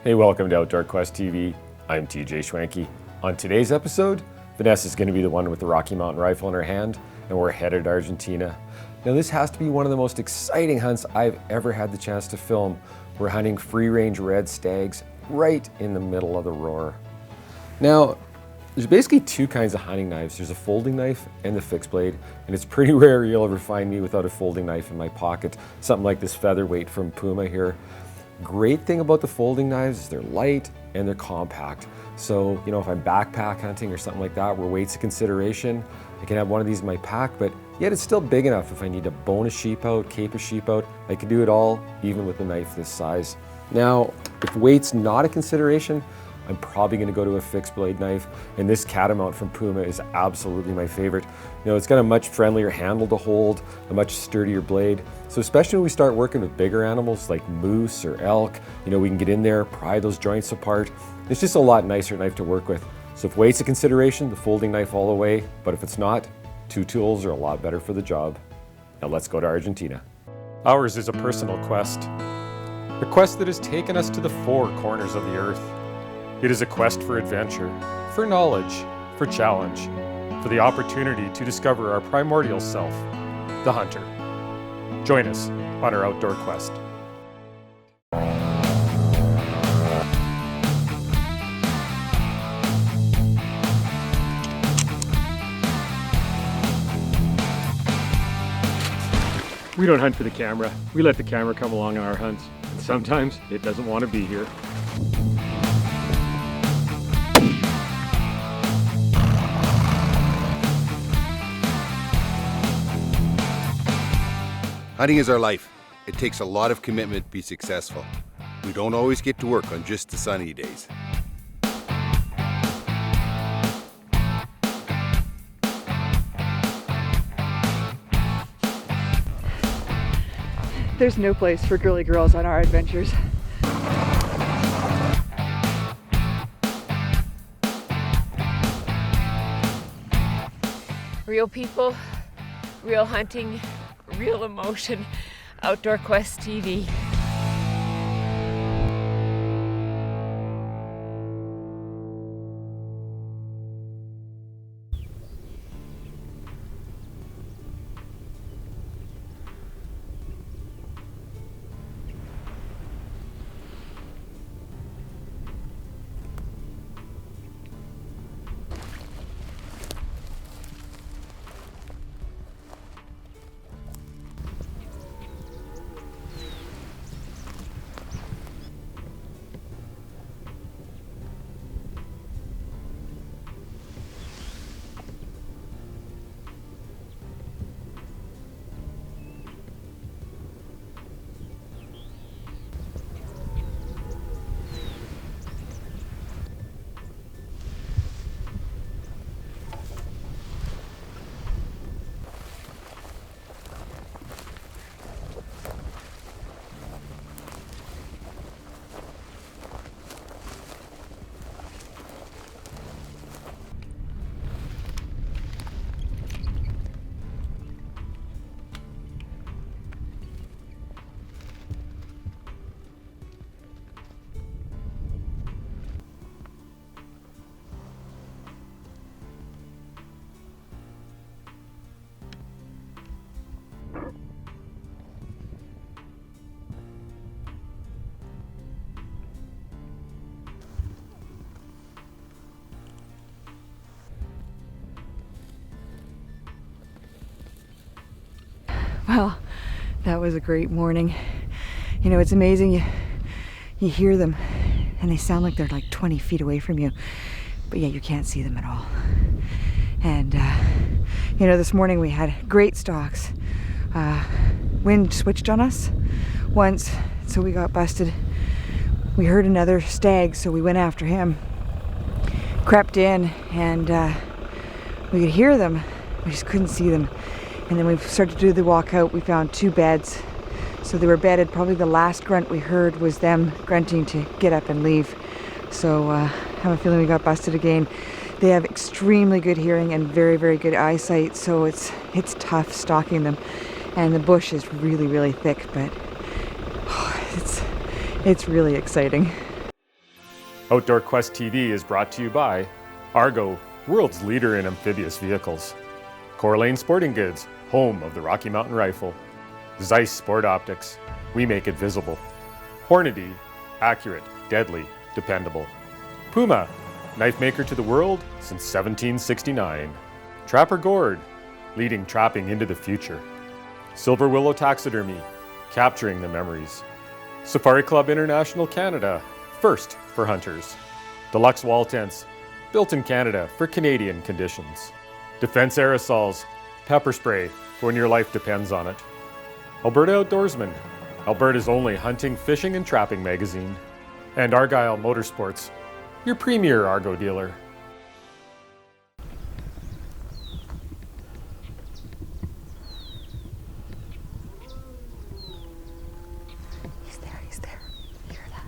Hey, welcome to Outdoor Quest TV. I'm TJ Schwanke. On today's episode, Vanessa is going to be the one with the Rocky Mountain rifle in her hand, and we're headed to Argentina. Now, this has to be one of the most exciting hunts I've ever had the chance to film. We're hunting free-range red stags right in the middle of the roar. Now, there's basically two kinds of hunting knives. There's a folding knife and the fixed blade, and it's pretty rare you'll ever find me without a folding knife in my pocket. Something like this featherweight from Puma here. Great thing about the folding knives is they're light and they're compact. So, if I'm backpack hunting or something like that where weight's a consideration, I can have one of these in my pack, but yet it's still big enough if I need to bone a sheep out, cape a sheep out, I can do it all even with a knife this size. Now, if weight's not a consideration, I'm probably going to go to a fixed blade knife, and this Catamount from Puma is absolutely my favorite. It's got a much friendlier handle to hold, a much sturdier blade. So especially when we start working with bigger animals like moose or elk, we can get in there, pry those joints apart. It's just a lot nicer knife to work with. So if weight's a consideration, the folding knife all the way, but if it's not, two tools are a lot better for the job. Now let's go to Argentina. Ours is a personal quest, a quest that has taken us to the four corners of the earth. It is a quest for adventure, for knowledge, for challenge, for the opportunity to discover our primordial self, the hunter. Join us on our outdoor quest. We don't hunt for the camera. We let the camera come along on our hunts. And sometimes it doesn't want to be here. Hunting is our life. It takes a lot of commitment to be successful. We don't always get to work on just the sunny days. There's no place for girly girls on our adventures. Real people, real hunting, real emotion. Outdoor Quest TV. Well, that was a great morning. It's amazing. You hear them and they sound like they're like 20 feet away from you, but yeah, you can't see them at all. And this morning we had great stalks. Wind switched on us once, so we got busted. We heard another stag, so we went after him. Crept in and we could hear them, we just couldn't see them. And then we started to do the walk out. We found two beds. So they were bedded. Probably the last grunt we heard was them grunting to get up and leave. So I have a feeling we got busted again. They have extremely good hearing and very, very good eyesight. So it's tough stalking them. And the bush is really, really thick, but it's really exciting. Outdoor Quest TV is brought to you by Argo, world's leader in amphibious vehicles. Coeur Lane Sporting Goods, home of the Rocky Mountain Rifle. Zeiss Sport Optics, we make it visible. Hornady, accurate, deadly, dependable. Puma, knife maker to the world since 1769. Trapper Gourd, leading trapping into the future. Silver Willow Taxidermy, capturing the memories. Safari Club International Canada, first for hunters. Deluxe Wall Tents, built in Canada for Canadian conditions. Defense Aerosols, pepper spray for when your life depends on it. Alberta Outdoorsman, Alberta's only hunting, fishing, and trapping magazine. And Argyle Motorsports, your premier Argo dealer. He's there. Hear that?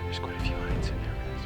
There's quite a few hinds in there, guys.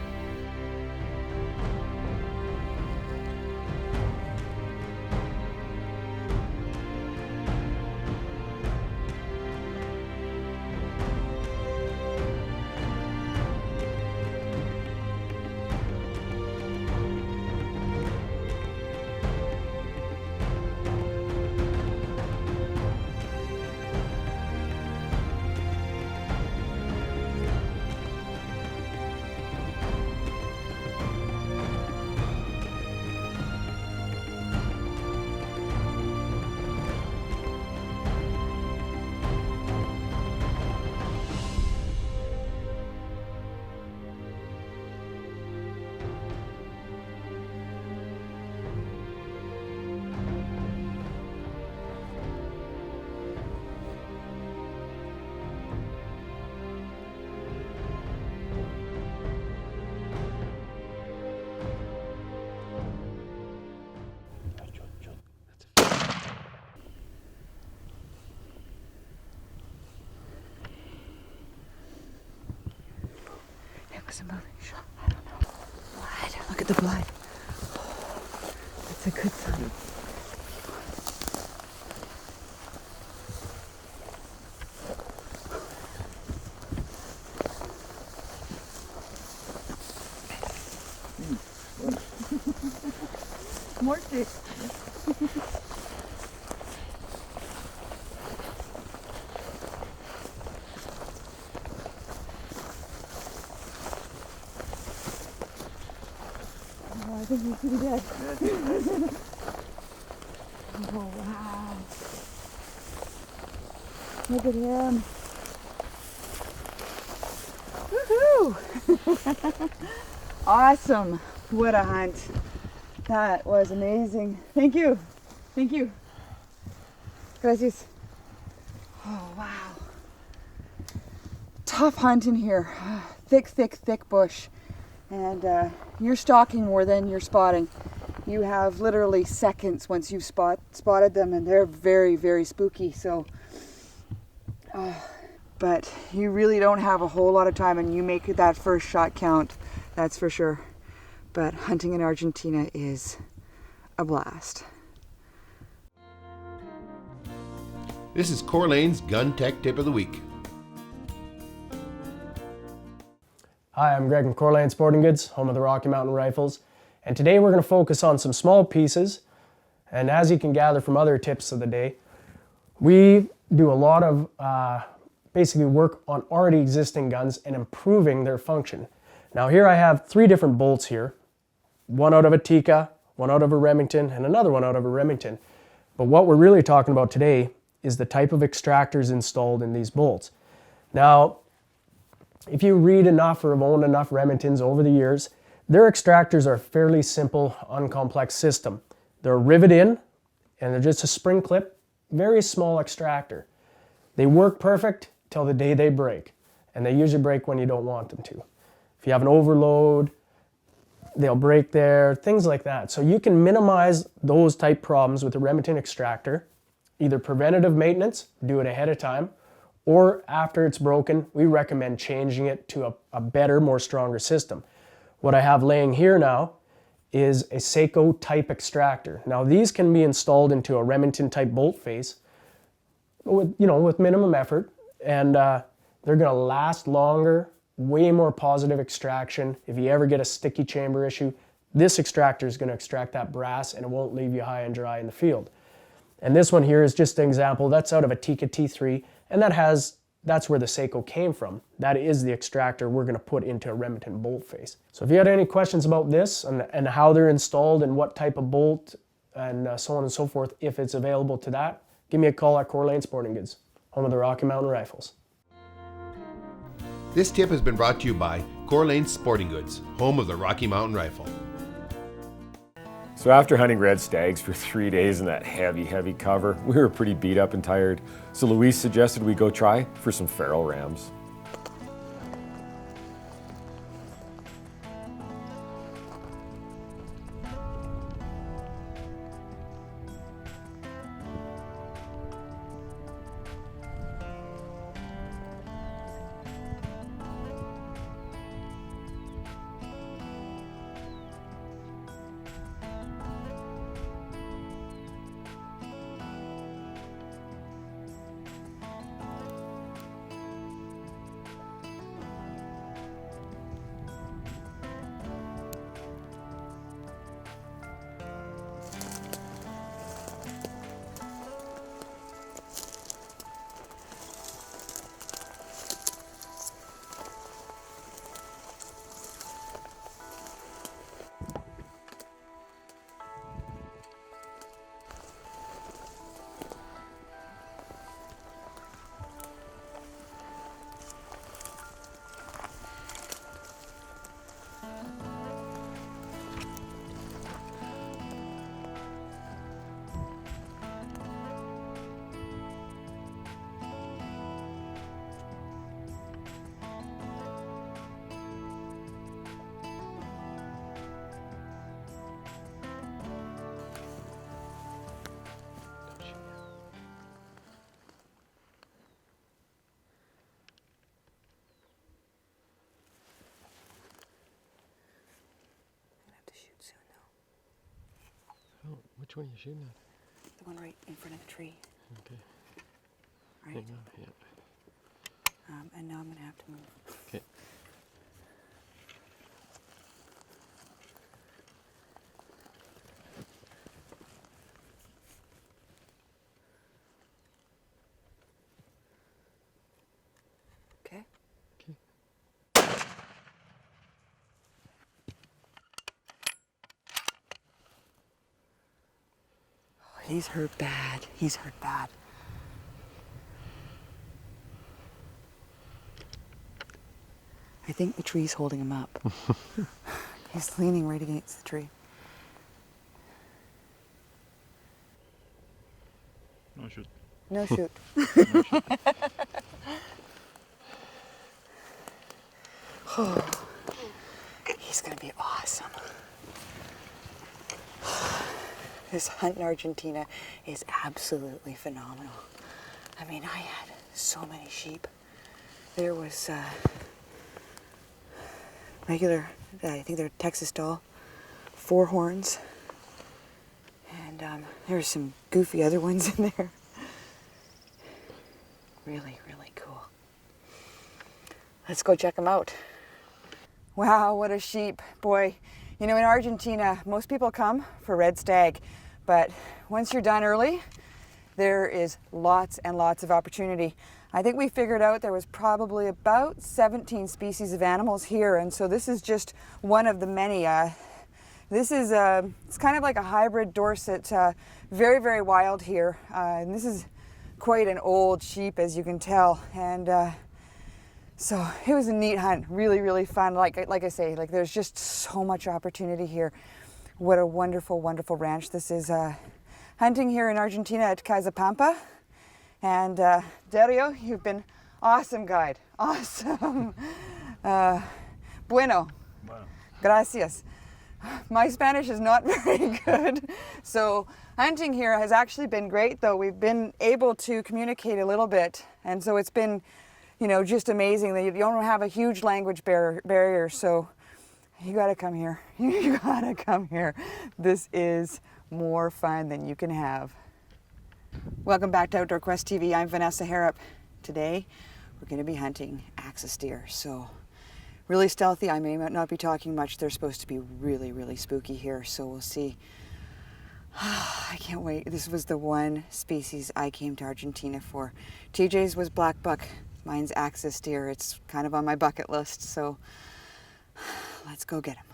It was a moving shot. I don't know. Blood. Look at the blood. That's a good sign. More sticks. I think he's pretty dead. Oh, wow. Look at him. Woohoo! Awesome. What a hunt. That was amazing. Thank you. Thank you. Gracias. Oh, wow. Tough hunt in here. Thick, thick, thick bush. And you're stalking more than you're spotting. You have literally seconds once you've spotted them, and they're very, very spooky. So, but you really don't have a whole lot of time, and you make that first shot count, that's for sure. But hunting in Argentina is a blast. This is Coeur Lane's Gun Tech Tip of the Week. Hi, I'm Greg from Coeur Lane Sporting Goods, home of the Rocky Mountain Rifles, and today we're going to focus on some small pieces, and as you can gather from other tips of the day, we do a lot of basically work on already existing guns and improving their function. Now here I have 3 different bolts here, one out of a Tikka, one out of a Remington, and another one out of a Remington. But what we're really talking about today is the type of extractors installed in these bolts. Now, if you read enough or have owned enough Remingtons over the years, their extractors are a fairly simple, uncomplex system. They're rivet in, and they're just a spring clip, very small extractor. They work perfect till the day they break, and they usually break when you don't want them to. If you have an overload, they'll break there, things like that. So you can minimize those type problems with the Remington extractor, either preventative maintenance, do it ahead of time, or after it's broken, we recommend changing it to a better, more stronger system. What I have laying here now is a Seiko type extractor. Now these can be installed into a Remington type bolt face with minimum effort, and they're gonna last longer, way more positive extraction. If you ever get a sticky chamber issue, this extractor is gonna extract that brass and it won't leave you high and dry in the field. And this one here is just an example. That's out of a Tikka T3, and that's where the Seiko came from. That is the extractor we're gonna put into a Remington bolt face. So if you had any questions about this and how they're installed and what type of bolt and so on and so forth, if it's available to that, give me a call at Coeur d'Alene Sporting Goods, home of the Rocky Mountain Rifles. This tip has been brought to you by Coeur d'Alene Sporting Goods, home of the Rocky Mountain Rifle. So after hunting red stags for 3 days in that heavy cover, we were pretty beat up and tired. So Louise suggested we go try for some feral rams. Oh, which one are you shooting at? The one right in front of the tree. Okay. Right. Hang on, yeah. And now I'm gonna have to move. Okay. Okay. Okay. He's hurt bad. He's hurt bad. I think the tree's holding him up. He's leaning right against the tree. No shoot. No shoot. Oh, he's gonna be awesome. This hunt in Argentina is absolutely phenomenal. I mean, I had so many sheep. There was regular, I think they're Texas doll, 4 horns, and there were some goofy other ones in there. Really, really cool. Let's go check them out. Wow, what a sheep, boy. You know, in Argentina, most people come for red stag, but once you're done early, there is lots and lots of opportunity. I think we figured out there was probably about 17 species of animals here, and so this is just one of the many. This is it's kind of like a hybrid Dorset, very, very wild here. And this is quite an old sheep, as you can tell. And so it was a neat hunt, really, really fun. Like I say, like there's just so much opportunity here. What a wonderful, wonderful ranch this is. Hunting here in Argentina at Caza Pampa. And Dario, you've been awesome guide. Awesome. Bueno. Gracias. My Spanish is not very good. So hunting here has actually been great, though. We've been able to communicate a little bit. And so it's been, you know, just amazing that you don't have a huge language barrier. So you gotta come here. You gotta come here. This is more fun than you can have. Welcome back to Outdoor Quest TV. I'm Vanessa Harrop. Today, we're gonna be hunting axis deer. So really stealthy. I may not be talking much. They're supposed to be really, really spooky here. So we'll see. I can't wait. This was the one species I came to Argentina for. TJ's was black buck. Mine's axis deer. It's kind of on my bucket list. So let's go get him.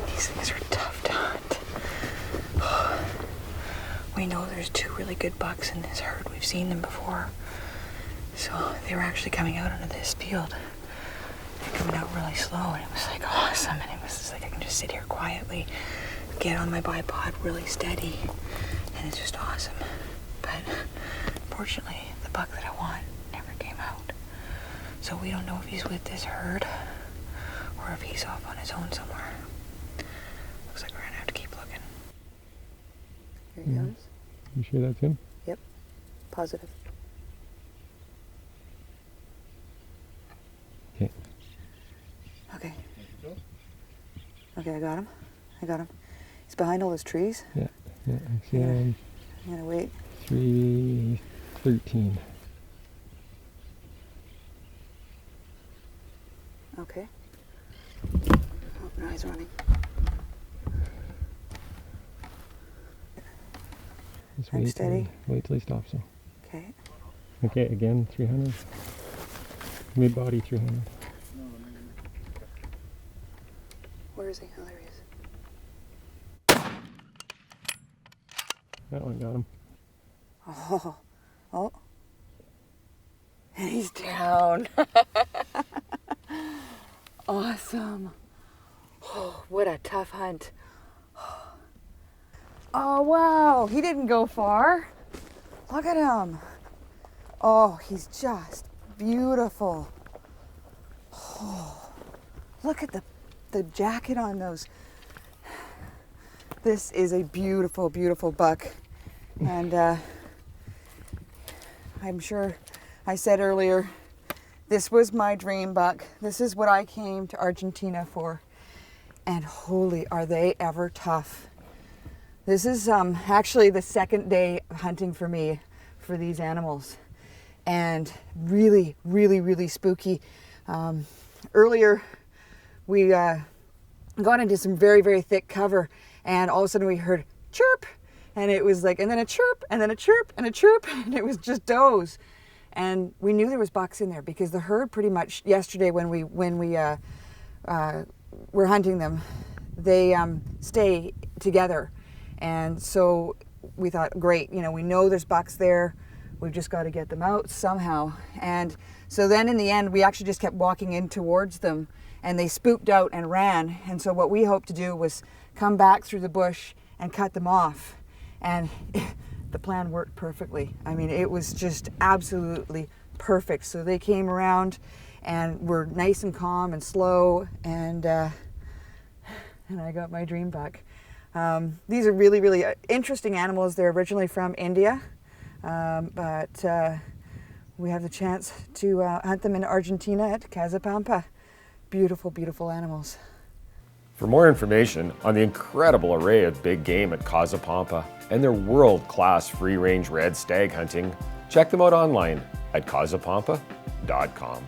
These things are tough to hunt. We know there's two really good bucks in this herd. We've seen them before. So they were actually coming out into this field. They're coming out really slow, and it was like awesome. And it was just like I can just sit here quietly, get on my bipod really steady, and it's just awesome. But fortunately, the buck that I want never came out. So we don't know if he's with this herd or if he's off on his own somewhere. Looks like we're gonna have to keep looking. Here he comes. You sure that's him? Yep. Positive. Okay. Okay. Okay, I got him. He's behind all those trees. Yeah, I see him. I'm gonna wait. 313. Okay. Oh, now he's running. Just I'm steady. Wait till he stops. So. Okay. Okay, again, 300. Mid-body 300. Where is he? Oh, there he is. That one got him. Oh. And he's down. Awesome. Oh, what a tough hunt. Oh, wow. He didn't go far. Look at him. Oh, he's just beautiful. Oh, look at the jacket on those. This is a beautiful, beautiful buck. And I'm sure I said earlier, this was my dream buck. This is what I came to Argentina for. And holy, are they ever tough. This is actually the second day of hunting for me for these animals, and really, really, really spooky. Earlier, we got into some very, very thick cover, and all of a sudden we heard chirp, and it was like, and then a chirp, and then a chirp, and a chirp, and it was just does. And we knew there was bucks in there because the herd pretty much yesterday when we were hunting them, they stay together. And so we thought, great, you know, we know there's bucks there. We've just got to get them out somehow. And so then in the end, we actually just kept walking in towards them, and they spooked out and ran. And so what we hoped to do was come back through the bush and cut them off. And the plan worked perfectly. I mean, it was just absolutely perfect. So they came around and were nice and calm and slow, and I got my dream buck. These are really, really interesting animals. They're originally from India, but we have the chance to hunt them in Argentina at Caza Pampa. Beautiful, beautiful animals. For more information on the incredible array of big game at Caza Pampa and their world-class free-range red stag hunting, check them out online at cazapampa.com.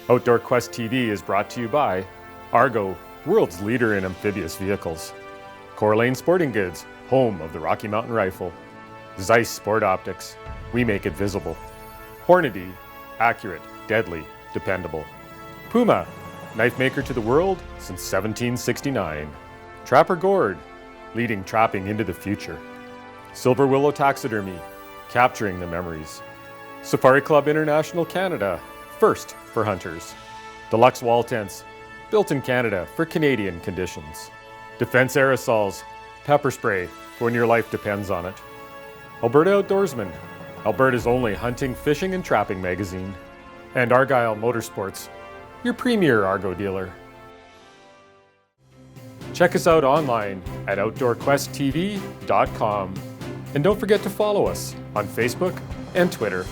Outdoor Quest TV is brought to you by Argo, world's leader in amphibious vehicles; Coeur d'Alene Sporting Goods, home of the Rocky Mountain Rifle; Zeiss Sport Optics, we make it visible; Hornady, accurate, deadly, dependable; Puma, knife maker to the world since 1769; Trapper Gourd, leading trapping into the future; Silver Willow Taxidermy, capturing the memories; Safari Club International Canada, first for hunters; Deluxe Wall Tents, built in Canada for Canadian conditions; Defense Aerosols, pepper spray for when your life depends on it; Alberta Outdoorsman, Alberta's only hunting, fishing, and trapping magazine; and Argyle Motorsports, your premier Argo dealer. Check us out online at OutdoorQuestTV.com, and don't forget to follow us on Facebook and Twitter.